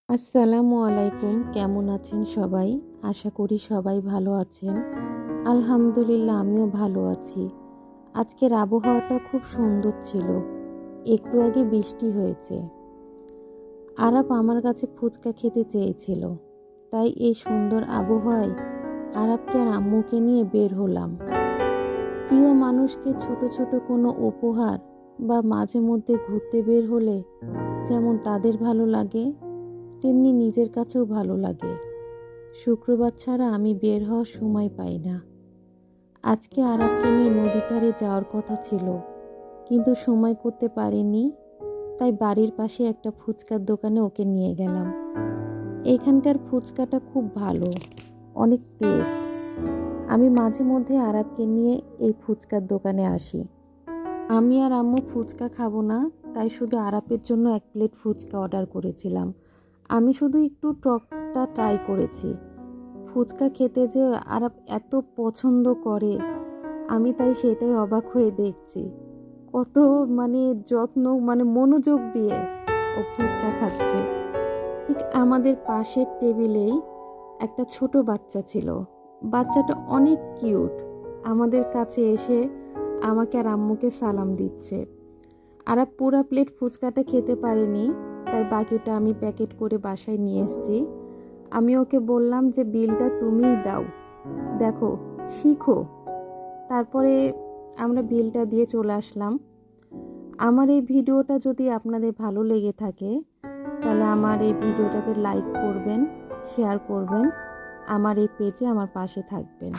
আসসালামু আলাইকুম। কেমন আছেন সবাই? আশা করি সবাই ভালো আছেন। আলহামদুলিল্লাহ আমিও ভালো আছি। আজকের আবহাওয়াটা খুব সুন্দর ছিল। একটু আগে বৃষ্টি হয়েছে। আরাপ আমার কাছে ফুচকা খেতে চেয়েছিল। তাই এই সুন্দর আবহাওয়ায় আরাপকে আর আম্মুকে নিয়ে বের হলাম। প্রিয় মানুষকে ছোট ছোট কোনো উপহার বা মাঝে মধ্যে ঘুরতে বের হলে যেমন তাদের ভালো লাগে, তেমনি নিজের কাছেও ভালো লাগে। শুক্রবার ছাড়া আমি বের হওয়ার সময় পাই না। আজকে আরাবকে নিয়ে নদীর ধারে যাওয়ার কথা ছিল, কিন্তু সময় করতে পারিনি। তাই বাড়ির পাশে একটা ফুচকার দোকানে ওকে নিয়ে গেলাম। এখানকার ফুচকাটা খুব ভালো, অনেক টেস্ট। আমি মাঝে মধ্যে আরাবকে নিয়ে এই ফুচকার দোকানে আসি। আমি আর আম্মু ফুচকা খাবো না, তাই শুধু আরাপের জন্য 1 প্লেট ফুচকা অর্ডার করেছিলাম। আমি শুধু একটু টকটা ট্রাই করেছি। ফুচকা খেতে যে আরাপ এত পছন্দ করে, আমি তাই সেটাই অবাক হয়ে দেখছি। কত যত্ন, মনোযোগ দিয়ে ও ফুচকা খাচ্ছে। ঠিক আমাদের পাশের টেবিলেই একটা ছোট বাচ্চা ছিল। বাচ্চাটা অনেক কিউট। আমাদের কাছে এসে আমাকে আর আম্মুকে সালাম দিচ্ছে। আরাপ পুরা প্লেট ফুচকাটা খেতে পারেনি, তাই বাকিটা আমি প্যাকেট করে বাসায় নিয়ে এসেছি। আমি ওকে বললাম যে বিলটা তুমিই দাও, দেখো, শিখো। তারপরে আমরা বিলটা দিয়ে চলে আসলাম। আমার এই ভিডিওটা যদি আপনাদের ভালো লেগে থাকে, তাহলে আমার এই ভিডিওটাতে লাইক করবেন, শেয়ার করবেন, আমার এই পেজে আমার পাশে থাকবেন।